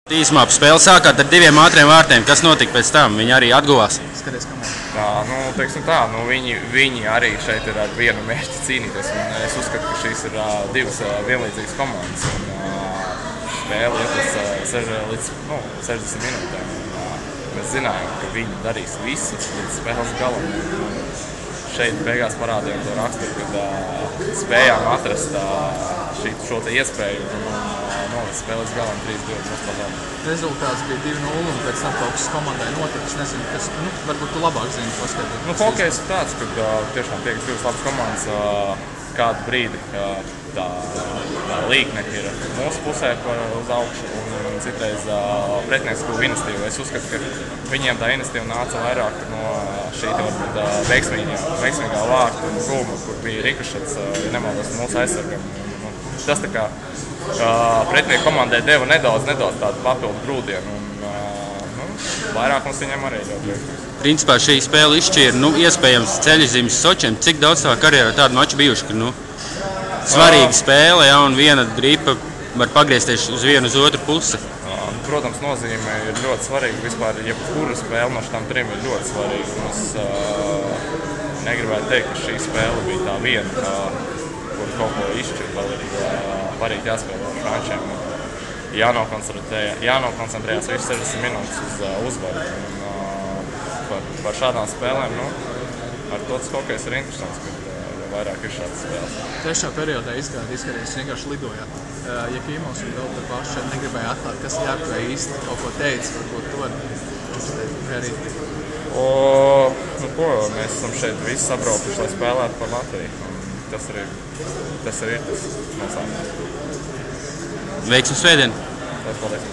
Īsumā spēle sākāt ar 2 ātriem vārtiem. Kas notika pēc tam? Viņi arī atguvās. Skaties, tā, teiksim tā, viņi arī šeit ir ar vienu mērķi cīnīties. Es uzskatu, ka šīs ir 2 vienlīdzīgas komandas. Spēle iet līdz 60 minūtēm. Mēs zinājām, ka viņi darīs visu līdz spēles galam. Šeit beigās parādījām to raksturu, kad spējām atrast šo iespēju un spēles galam 3-2 nostādām. Rezultāts bija 2-0 un pēc tam kaut kas komandai notika. Es nezinu, kas, varbūt tu labāk zini paskatīt. Hokejs ir tāds, ka tiešām tiek 2 labas komandas kādu brīdi tā līkne ir mūsu pusē uz augšu un citreiz pretinieks guva iniciatīvu. Es uzskatu, ka viņiem tā iniciatīva nāca vairāk no šī veiksmīgā vārtu guma, kur bija rikošets, ja nemaldos, mūsu aizsargam. Tas tā kā pretinieku komandai deva nedaudz tādu papildu grūdienu un vairāk mums viņam arī ļoti veiksmīgs. Principā šī spēle izšķīra, iespējams ceļzīmes Sočiem. Cik daudz savā karjerā tādu maču bijuši, ka svarīga spēle, un viena dripa var pagriezties uz vienu uz otru pusi? Protams, nozīme ir ļoti svarīga. Vispār, jebkura spēle no šitām 3 ir ļoti svarīga. Es negribētu teikt, ka šī spēle bija tā viena, kur kaut ko izšķirt, vēl arī jāspēlē ar frančiem. Jānokoncentrējās visu 60 minūtes uz uzvaru. Par šādām spēlēm, ar to tas hokejs ir interesants, kad vairāk ir šādas spēles. Trešā periodā izskaties, vienkārši lidojāt. Ja Kīmos un vēl par pašu šeit negribēja atklāt, kas Jākvē īsti kaut ko teica, varbūt to arī. Mēs esam šeit visi sabraukuši, lai spēlētu par Latviju. Tas ir tas noslēgums. Veiksmi svētdien! Paldies!